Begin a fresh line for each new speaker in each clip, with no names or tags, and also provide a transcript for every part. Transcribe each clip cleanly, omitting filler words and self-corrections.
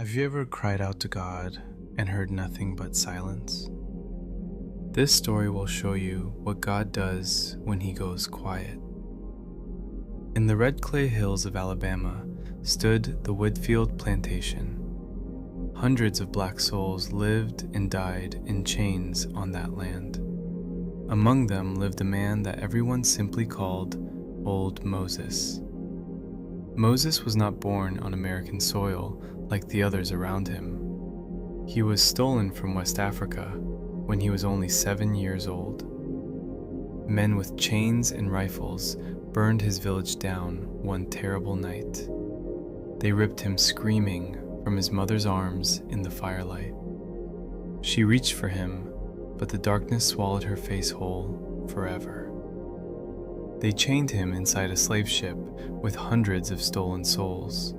Have you ever cried out to God and heard nothing but silence? This story will show you what God does when He goes quiet. In the red clay hills of Alabama stood the Whitfield Plantation. Hundreds of black souls lived and died in chains on that land. Among them lived a man that everyone simply called Old Moses. Moses was not born on American soil like the others around him. He was stolen from West Africa when he was only 7 years old. Men with chains and rifles burned his village down one terrible night. They ripped him screaming from his mother's arms in the firelight. She reached for him, but the darkness swallowed her face whole forever. They chained him inside a slave ship with hundreds of stolen souls.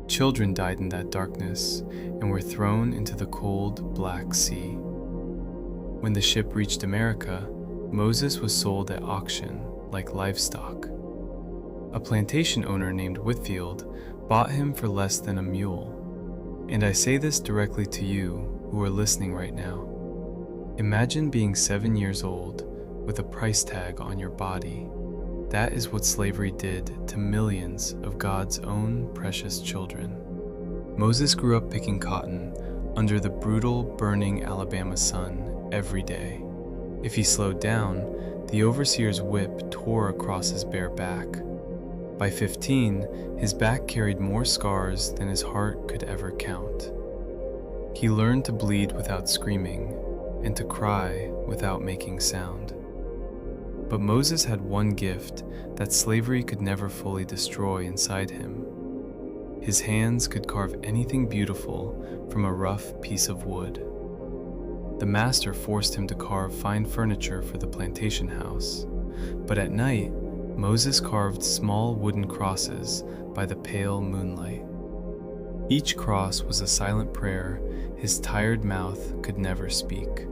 Children died in that darkness and were thrown into the cold Black Sea. When the ship reached America, Moses was sold at auction like livestock. A plantation owner named Whitfield bought him for less than a mule. And I say this directly to you who are listening right now. Imagine being 7 years old with a price tag on your body. That is what slavery did to millions of God's own precious children. Moses grew up picking cotton under the brutal, burning Alabama sun every day. If he slowed down, the overseer's whip tore across his bare back. By 15, his back carried more scars than his heart could ever count. He learned to bleed without screaming and to cry without making sound. But Moses had one gift that slavery could never fully destroy inside him. His hands could carve anything beautiful from a rough piece of wood. The master forced him to carve fine furniture for the plantation house, but at night, Moses carved small wooden crosses by the pale moonlight. Each cross was a silent prayer his tired mouth could never speak.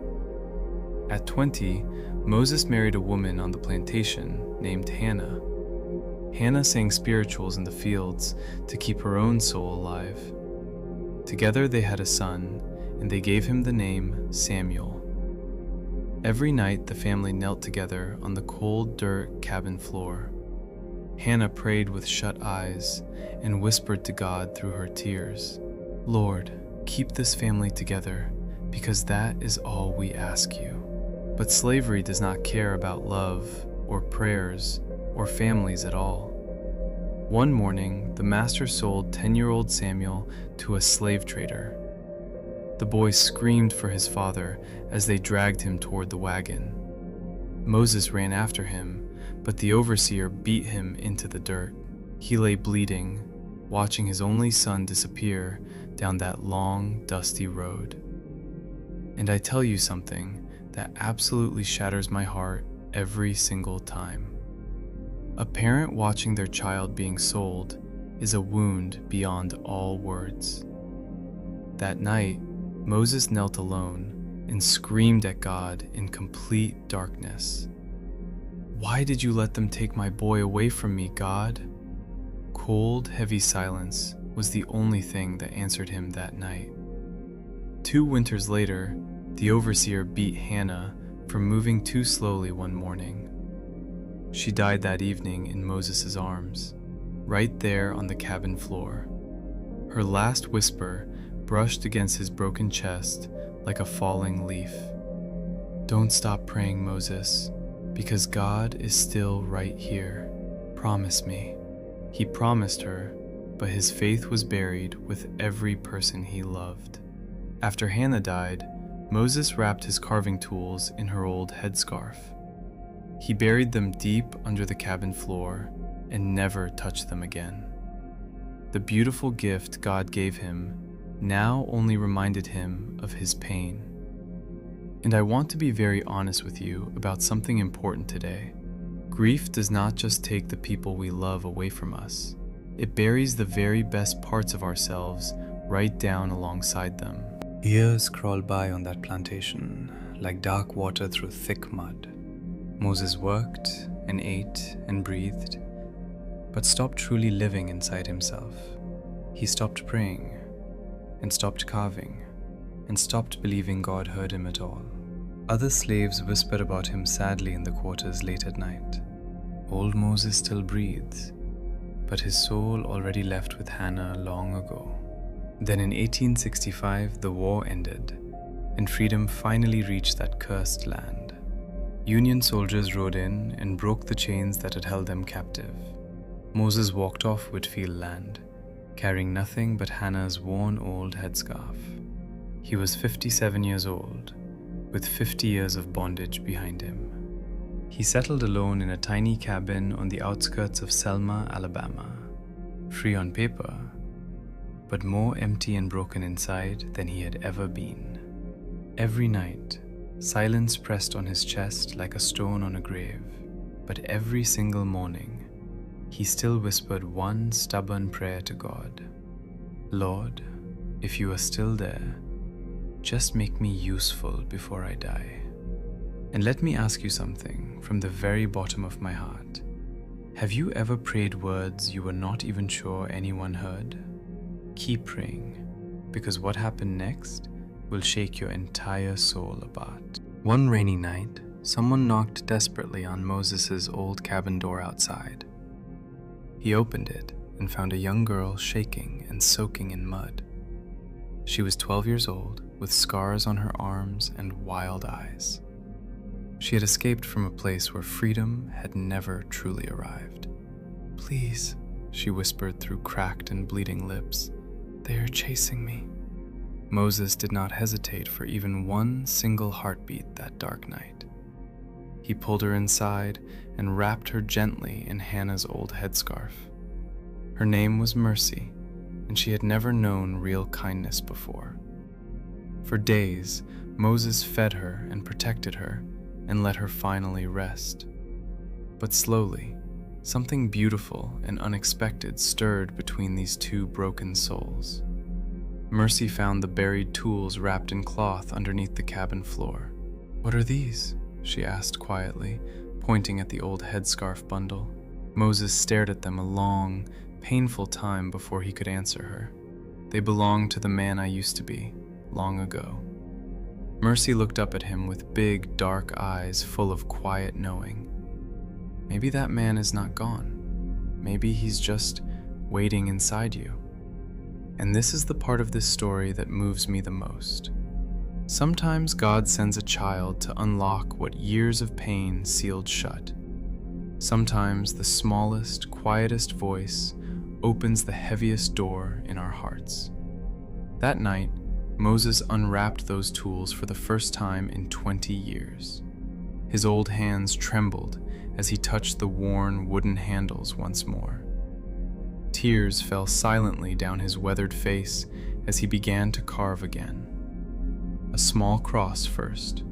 At 20, Moses married a woman on the plantation named Hannah. Hannah sang spirituals in the fields to keep her own soul alive. Together they had a son, and they gave him the name Samuel. Every night the family knelt together on the cold dirt cabin floor. Hannah prayed with shut eyes and whispered to God through her tears, "Lord, keep this family together, because that is all we ask you." But slavery does not care about love or prayers or families at all. One morning, the master sold 10-year-old Samuel to a slave trader. The boy screamed for his father as they dragged him toward the wagon. Moses ran after him, but the overseer beat him into the dirt. He lay bleeding, watching his only son disappear down that long, dusty road. And I tell you something that absolutely shatters my heart every single time. A parent watching their child being sold is a wound beyond all words. That night, Moses knelt alone and screamed at God in complete darkness. "Why did you let them take my boy away from me, God?" Cold, heavy silence was the only thing that answered him that night. 2 winters later, the overseer beat Hannah for moving too slowly one morning. She died that evening in Moses' arms, right there on the cabin floor. Her last whisper brushed against his broken chest like a falling leaf. "Don't stop praying, Moses, because God is still right here. Promise me." He promised her, but his faith was buried with every person he loved. After Hannah died, Moses wrapped his carving tools in her old headscarf. He buried them deep under the cabin floor and never touched them again. The beautiful gift God gave him now only reminded him of his pain. And I want to be very honest with you about something important today. Grief does not just take the people we love away from us. It buries the very best parts of ourselves right down alongside them.
Years crawled by on that plantation, like dark water through thick mud. Moses worked and ate and breathed, but stopped truly living inside himself. He stopped praying, and stopped carving, and stopped believing God heard him at all. Other slaves whispered about him sadly in the quarters late at night. Old Moses still breathes, but his soul already left with Hannah long ago. Then in 1865, the war ended, and freedom finally reached that cursed land. Union soldiers rode in and broke the chains that had held them captive. Moses walked off Whitfield land, carrying nothing but Hannah's worn old headscarf. He was 57 years old, with 50 years of bondage behind him. He settled alone in a tiny cabin on the outskirts of Selma, Alabama, free on paper, but more empty and broken inside than he had ever been. Every night, silence pressed on his chest like a stone on a grave, but every single morning, he still whispered one stubborn prayer to God. Lord, if you are still there, just make me useful before I die. And let me ask you something from the very bottom of my heart. Have you ever prayed words you were not even sure anyone heard? Keep praying, because what happened next will shake your entire soul apart. One rainy night, someone knocked desperately on Moses' old cabin door outside. He opened it and found a young girl shaking and soaking in mud. She was 12 years old, with scars on her arms and wild eyes. She had escaped from a place where freedom had never truly arrived. "Please," she whispered through cracked and bleeding lips, "they are chasing me." Moses did not hesitate for even one single heartbeat that dark night. He pulled her inside and wrapped her gently in Hannah's old headscarf. Her name was Mercy, and she had never known real kindness before. For days, Moses fed her and protected her and let her finally rest. But slowly, something beautiful and unexpected stirred between these two broken souls. Mercy found the buried tools wrapped in cloth underneath the cabin floor. "What are these?" she asked quietly, pointing at the old headscarf bundle. Moses stared at them a long, painful time before he could answer her. "They belonged to the man I used to be, long ago." Mercy looked up at him with big, dark eyes full of quiet knowing. Maybe that man is not gone. Maybe he's just waiting inside you. And this is the part of this story that moves me the most. Sometimes God sends a child to unlock what years of pain sealed shut. Sometimes the smallest, quietest voice opens the heaviest door in our hearts. That night, Moses unwrapped those tools for the first time in 20 years. His old hands trembled as he touched the worn wooden handles once more. Tears fell silently down his weathered face as he began to carve again. A small cross first,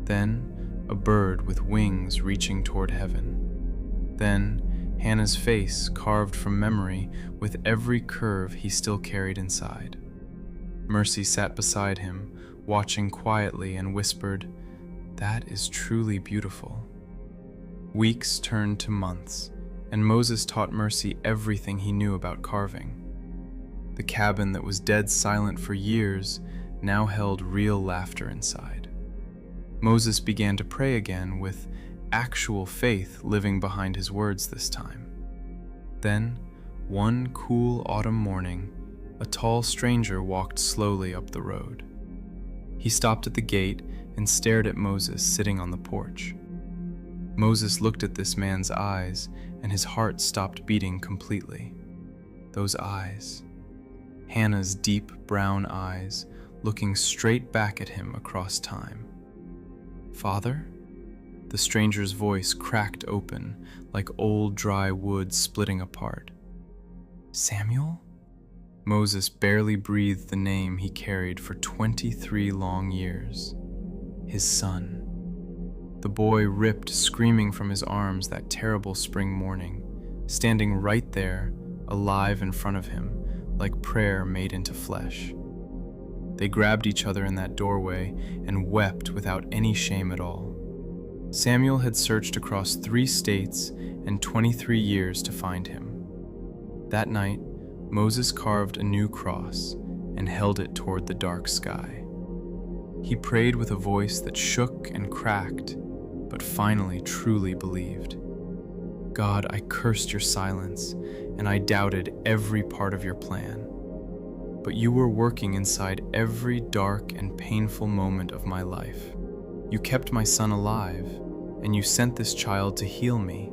then a bird with wings reaching toward heaven. Then Hannah's face carved from memory with every curve he still carried inside. Mercy sat beside him, watching quietly, and whispered, "That is truly beautiful." Weeks turned to months, and Moses taught Mercy everything he knew about carving. The cabin that was dead silent for years now held real laughter inside. Moses began to pray again, with actual faith living behind his words this time. Then, one cool autumn morning, a tall stranger walked slowly up the road. He stopped at the gate and stared at Moses sitting on the porch. Moses looked at this man's eyes, and his heart stopped beating completely. Those eyes, Hannah's deep brown eyes, looking straight back at him across time. "Father?" The stranger's voice cracked open like old dry wood splitting apart. "Samuel?" Moses barely breathed the name he carried for 23 long years. His son. The boy ripped screaming from his arms that terrible spring morning, standing right there, alive in front of him, like prayer made into flesh. They grabbed each other in that doorway and wept without any shame at all. Samuel had searched across 3 states and 23 years to find him. That night, Moses carved a new cross, and held it toward the dark sky. He prayed with a voice that shook and cracked, but finally truly believed. God, I cursed your silence, and I doubted every part of your plan. But you were working inside every dark and painful moment of my life. You kept my son alive, and you sent this child to heal me.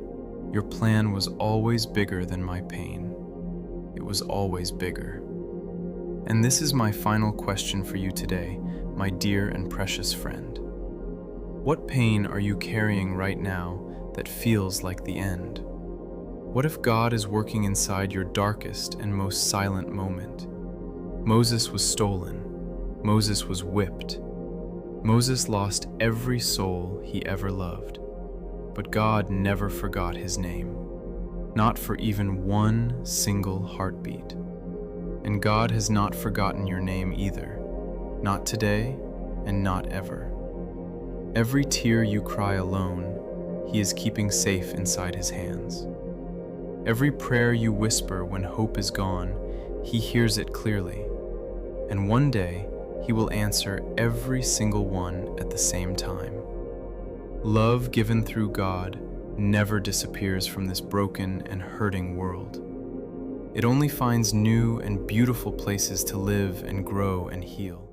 Your plan was always bigger than my pain. It was always bigger. And this is my final question for you today, my dear and precious friend. What pain are you carrying right now that feels like the end? What if God is working inside your darkest and most silent moment? Moses was stolen. Moses was whipped. Moses lost every soul he ever loved. But God never forgot his name, not for even one single heartbeat. And God has not forgotten your name either, not today and not ever. Every tear you cry alone, he is keeping safe inside his hands. Every prayer you whisper when hope is gone, he hears it clearly. And one day, he will answer every single one at the same time. Love given through God never disappears from this broken and hurting world. It only finds new and beautiful places to live and grow and heal.